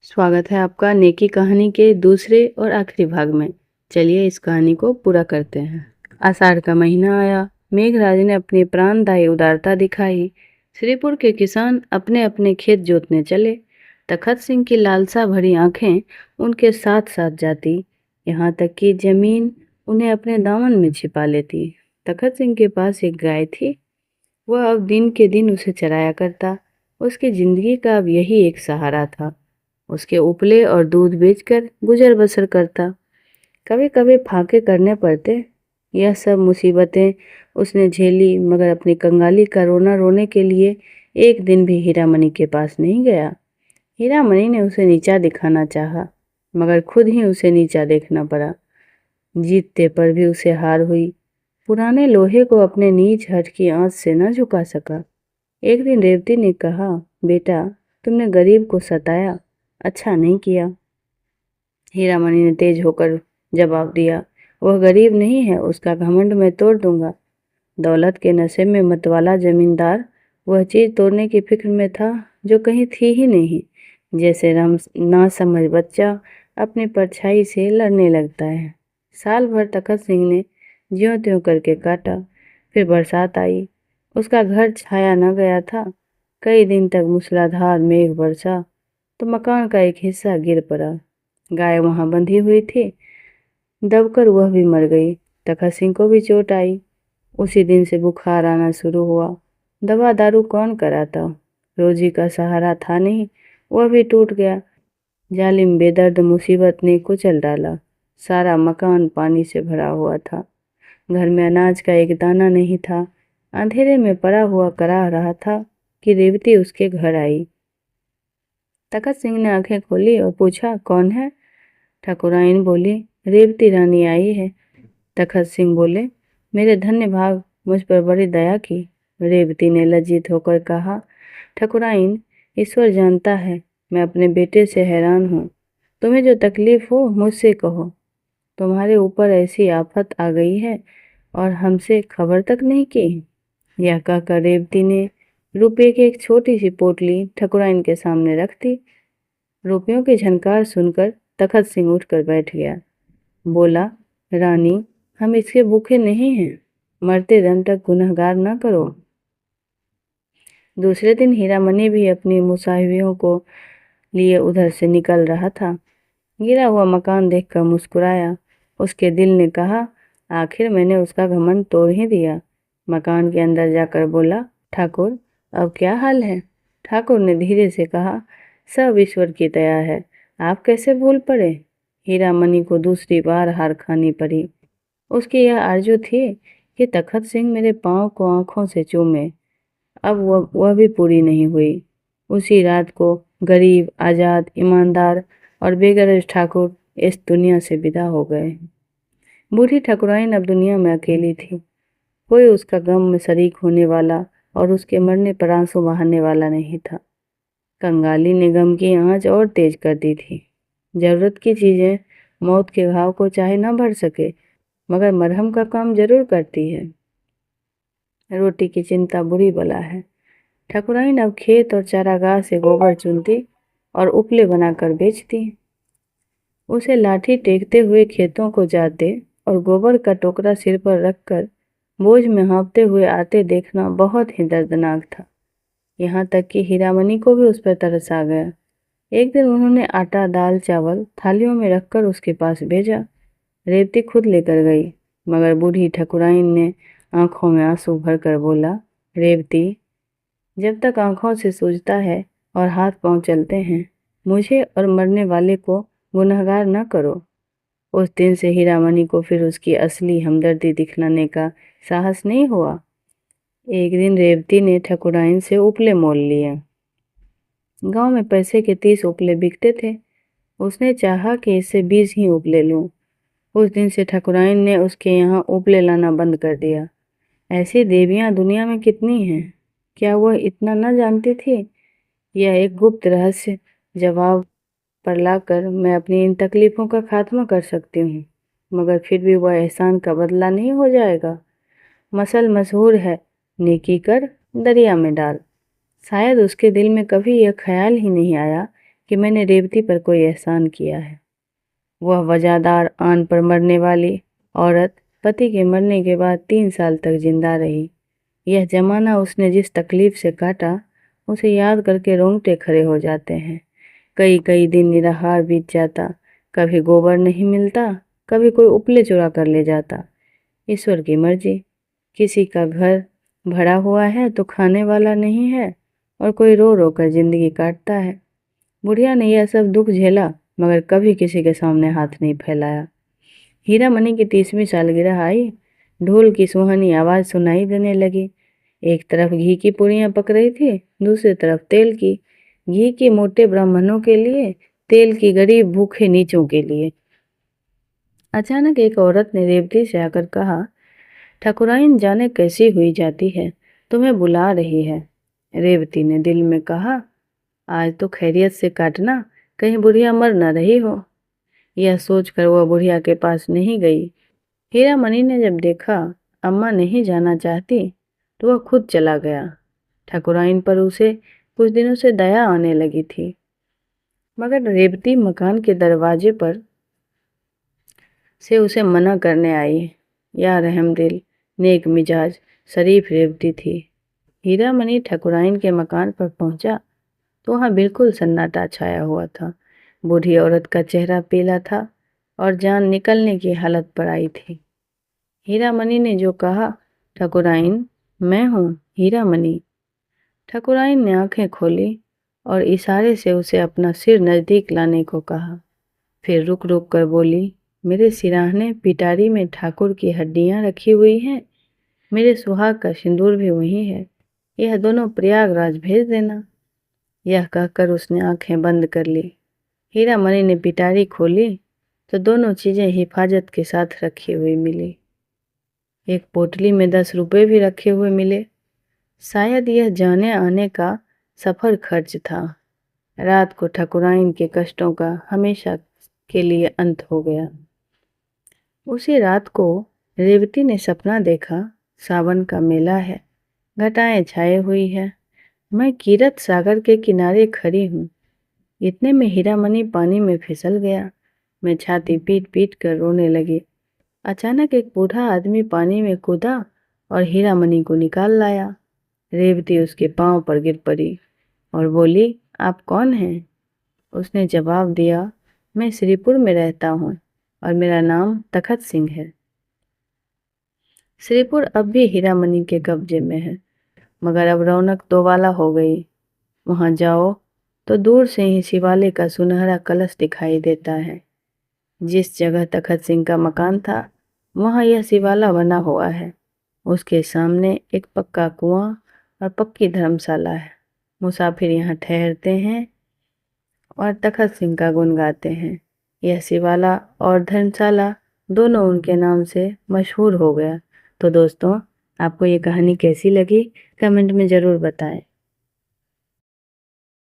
स्वागत है आपका नेकी कहानी के दूसरे और आखिरी भाग में। चलिए इस कहानी को पूरा करते हैं। आषाढ़ का महीना आया। मेघराज ने अपनी प्राणदायी उदारता दिखाई। श्रीपुर के किसान अपने अपने खेत जोतने चले। तखत सिंह की लालसा भरी आंखें उनके साथ साथ जाती, यहाँ तक कि जमीन उन्हें अपने दामन में छिपा लेती। तखत सिंह के पास एक गाय थी। वह अब दिन के दिन उसे चराया करता। उसकी जिंदगी का अब यही एक सहारा था। उसके उपले और दूध बेचकर गुजर बसर करता। कभी कभी फाके करने पड़ते। यह सब मुसीबतें उसने झेली, मगर अपनी कंगाली का रोना रोने के लिए एक दिन भी हीरामणि के पास नहीं गया। हीरामणि ने उसे नीचा दिखाना चाहा, मगर खुद ही उसे नीचा देखना पड़ा। जीतते पर भी उसे हार हुई। पुराने लोहे को अपने नीच हट की आंच से न झुका सका। एक दिन रेवती ने कहा, बेटा, तुमने गरीब को सताया, अच्छा नहीं किया। हीरामणि ने तेज होकर जवाब दिया, वह गरीब नहीं है, उसका घमंड मैं तोड़ दूंगा। दौलत के नशे में मतवाला जमींदार वह चीज तोड़ने की फिक्र में था जो कहीं थी ही नहीं। जैसे राम ना समझ बच्चा अपनी परछाई से लड़ने लगता है। साल भर तखत सिंह ने ज्यों त्यों करके काटा। फिर बरसात आई। उसका घर छाया न गया था। कई दिन तक मूसलाधार मेघ बरसा तो मकान का एक हिस्सा गिर पड़ा। गाय वहां बंधी हुई थी, दबकर वह भी मर गई। तखत सिंह को भी चोट आई। उसी दिन से बुखार आना शुरू हुआ। दवा दारू कौन कराता? रोजी का सहारा था नहीं, वह भी टूट गया। जालिम बेदर्द मुसीबत ने कुचल डाला। सारा मकान पानी से भरा हुआ था। घर में अनाज का एक दाना नहीं था। अंधेरे में पड़ा हुआ कराह रहा था कि रेवती उसके घर आई। तखत सिंह ने आंखें खोली और पूछा, कौन है? ठाकुराइन बोली, रेवती रानी आई है। तखत सिंह बोले, मेरे धन्य भाग, मुझ पर बड़ी दया की। रेवती ने लज्जित होकर कहा, ठाकुराइन, ईश्वर जानता है मैं अपने बेटे से हैरान हूँ। तुम्हें जो तकलीफ हो मुझसे कहो। तुम्हारे ऊपर ऐसी आफत आ गई है और हमसे खबर तक नहीं की। यह कहकर रेवती ने रुपये की एक छोटी सी पोटली ठाकुराइन के सामने रख दी। रुपयों की झनकार सुनकर तखत सिंह उठकर बैठ गया। बोला, रानी, हम इसके भूखे नहीं हैं। मरते दम तक गुनहगार न करो। दूसरे दिन हीरामणि भी अपनी मुसाहिबियों को लिए उधर से निकल रहा था। गिरा हुआ मकान देखकर मुस्कुराया। उसके दिल ने कहा, आखिर मैंने उसका घमंड तोड़ ही दिया। मकान के अंदर जाकर बोला, ठाकुर, अब क्या हाल है? ठाकुर ने धीरे से कहा, सब ईश्वर की दया है, आप कैसे भूल पड़े? हीरामणि को दूसरी बार हार खानी पड़ी। उसकी यह आरजू थी कि तखत सिंह मेरे पांव को आंखों से चूमे। अब वह भी पूरी नहीं हुई। उसी रात को गरीब, आजाद, ईमानदार और बेगरज ठाकुर इस दुनिया से विदा हो गए। बूढ़ी ठाकुराइन अब दुनिया में अकेली थी। कोई उसका गम में शरीक होने वाला और उसके मरने पर आंसू बहाने वाला नहीं था। कंगाली ने गम की आंच और तेज कर दी थी। जरूरत की चीजें मौत के घाव को चाहे न भर सके, मगर मरहम का काम जरूर करती है। रोटी की चिंता बुरी बला है। ठाकुराइन अब खेत और चारागाह से गोबर चुनती और उपले बनाकर बेचती। उसे लाठी टेकते हुए खेतों को जाते और गोबर का टोकरा सिर पर रखकर बोझ में हाँफते हुए आते देखना बहुत ही दर्दनाक था। यहाँ तक कि हीरामणि को भी उस पर तरस आ गया। एक दिन उन्होंने आटा, दाल, चावल थालियों में रखकर उसके पास भेजा। रेवती खुद लेकर गई, मगर बूढ़ी ठाकुराइन ने आंखों में आंसू भरकर बोला, रेवती, जब तक आंखों से सूझता है और हाथ पांव चलते हैं, मुझे और मरने वाले को गुनहगार न करो। उस दिन से हीरामणि को फिर उसकी असली हमदर्दी दिखलाने का साहस नहीं हुआ। एक दिन रेवती ने ठाकुराइन से उपले मोल लिए। गांव में पैसे के 30 उपले बिकते थे। उसने चाहा कि इससे 20 ही उपले लूं। उस दिन से ठाकुराइन ने उसके यहाँ उपले लाना बंद कर दिया। ऐसी देवियां दुनिया में कितनी हैं, क्या वह इतना न जानती थी? यह एक गुप्त रहस्य जवाब पर लाकर मैं अपनी इन तकलीफों का खात्मा कर सकती हूँ, मगर फिर भी वह एहसान का बदला नहीं हो जाएगा। मसल मशहूर है, नेकी कर दरिया में डाल। शायद उसके दिल में कभी यह ख्याल ही नहीं आया कि मैंने रेवती पर कोई एहसान किया है। वह वजादार आन पर मरने वाली औरत पति के मरने के बाद 3 साल तक जिंदा रही। यह जमाना उसने जिस तकलीफ से काटा, उसे याद करके रोंगटे खड़े हो जाते हैं। कई कई दिन निराहार बीत जाता, कभी गोबर नहीं मिलता, कभी कोई उपले चुरा कर ले जाता। ईश्वर की मर्जी, किसी का घर भरा हुआ है तो खाने वाला नहीं है और कोई रो रो कर जिंदगी काटता है। बुढ़िया ने यह सब दुख झेला मगर कभी किसी के सामने हाथ नहीं फैलाया। हीरा मनी की 30वीं सालगिरह आई। ढोल की सुहानी आवाज़ सुनाई देने लगी। एक तरफ घी की पुड़ियाँ पक रही थी, दूसरी तरफ तेल की। घी की मोटे ब्राह्मणों के लिए, तेल की गरीब भूखे नीचों के लिए। अचानक एक औरत ने रेवती से आकर कहा, ठाकुराइन जाने कैसी हुई जाती है, तुम्हें बुला रही है। रेवती ने दिल में कहा, आज तो खैरियत से काटना, कहीं बुढ़िया मर न रही हो। यह सोचकर वह बुढ़िया के पास नहीं गई। हीरा मनी ने जब देखा अम्मा नहीं जाना चाहती तो वह खुद चला गया। ठाकुराइन पर उसे कुछ दिनों से दया आने लगी थी, मगर रेवती मकान के दरवाजे पर से उसे मना करने आई। या रहमदिल, नेक मिजाज, शरीफ रेवती थी। हीरा मनी ठाकुराइन के मकान पर पहुंचा तो वहाँ बिल्कुल सन्नाटा छाया हुआ था। बूढ़ी औरत का चेहरा पीला था और जान निकलने की हालत पर आई थी। हीरा मनी ने जो कहा, ठाकुराइन मैं हूँ हीरा मनी। ठाकुराइन ने आंखें खोली और इशारे से उसे अपना सिर नज़दीक लाने को कहा। फिर रुक रुक कर बोली, मेरे सिराहने पिटारी में ठाकुर की हड्डियाँ रखी हुई हैं, मेरे सुहाग का सिंदूर भी वही है, यह दोनों प्रयागराज भेज देना। यह कहकर उसने आंखें बंद कर ली। हीरा मनी ने पिटारी खोली तो दोनों चीज़ें हिफाजत के साथ रखी हुई मिली। एक पोटली में 10 रुपए भी रखे हुए मिले। शायद यह जाने आने का सफ़र खर्च था। रात को ठाकुराइन के कष्टों का हमेशा के लिए अंत हो गया। उसी रात को रेवती ने सपना देखा, सावन का मेला है, घटाएं छाए हुई है, मैं कीरत सागर के किनारे खड़ी हूँ। इतने में हीरा मनी पानी में फिसल गया। मैं छाती पीट पीट कर रोने लगी। अचानक एक बूढ़ा आदमी पानी में कूदा और हीरा मनी को निकाल लाया। रेवती उसके पांव पर गिर पड़ी और बोली, आप कौन हैं? उसने जवाब दिया, मैं श्रीपुर में रहता हूँ और मेरा नाम तखत सिंह है। श्रीपुर अब भी हीरा मनी के कब्जे में है, मगर अब रौनक दोबाला हो गई। वहाँ जाओ तो दूर से ही शिवालय का सुनहरा कलश दिखाई देता है। जिस जगह तखत सिंह का मकान था वहाँ यह शिवाला बना हुआ है। उसके सामने एक पक्का कुआं और पक्की धर्मशाला है। मुसाफिर यहाँ ठहरते हैं और तखत सिंह का गुण गाते हैं। यह शिवाला और धर्मशाला दोनों उनके नाम से मशहूर हो गया। तो दोस्तों, आपको ये कहानी कैसी लगी कमेंट में ज़रूर बताएं।